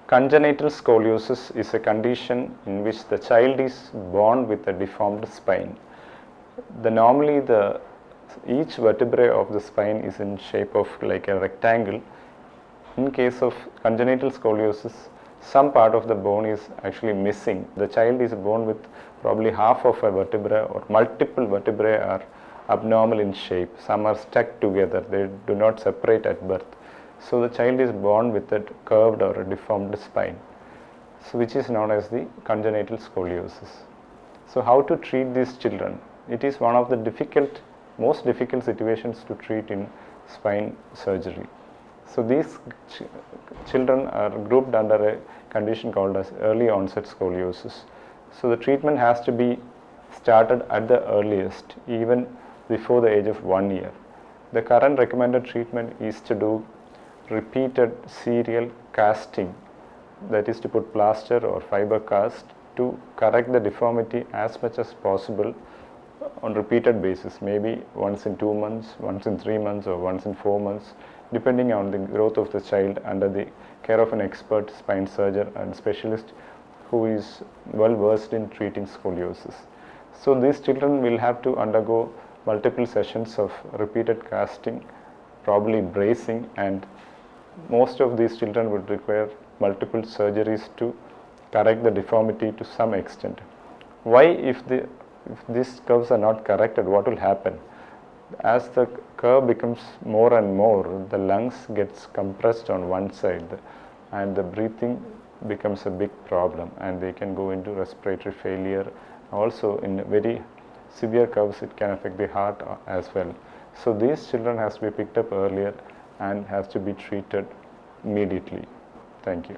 Congenital scoliosis is a condition in which the child is born with a deformed spine. Normally each vertebrae of the spine is in shape of like a rectangle. In case of congenital scoliosis, some part of the bone is actually missing. The child is born with probably half of a vertebra or multiple vertebrae are abnormal in shape. Some are stuck together, they do not separate at birth. So the child is born with a curved or a deformed spine, so which is known as the congenital scoliosis. So how to treat these children? It is one of the most difficult situations to treat in spine surgery. So these children are grouped under a condition called as early onset scoliosis. So the treatment has to be started at the earliest, even before the age of 1 year. The current recommended treatment is to do repeated serial casting, that is to put plaster or fiber cast to correct the deformity as much as possible on repeated basis, maybe once in 2 months, once in 3 months, or once in 4 months, depending on the growth of the child, under the care of an expert spine surgeon and specialist who is well versed in treating scoliosis. So these children will have to undergo multiple sessions of repeated casting, probably bracing, and most of these children would require multiple surgeries to correct the deformity to some extent. Why, if these curves are not corrected, what will happen? As the curve becomes more and more, the lungs gets compressed on one side and the breathing becomes a big problem, and they can go into respiratory failure. Also, in very severe curves, it can affect the heart as well. So these children has to be picked up earlier and has to be treated immediately. Thank you.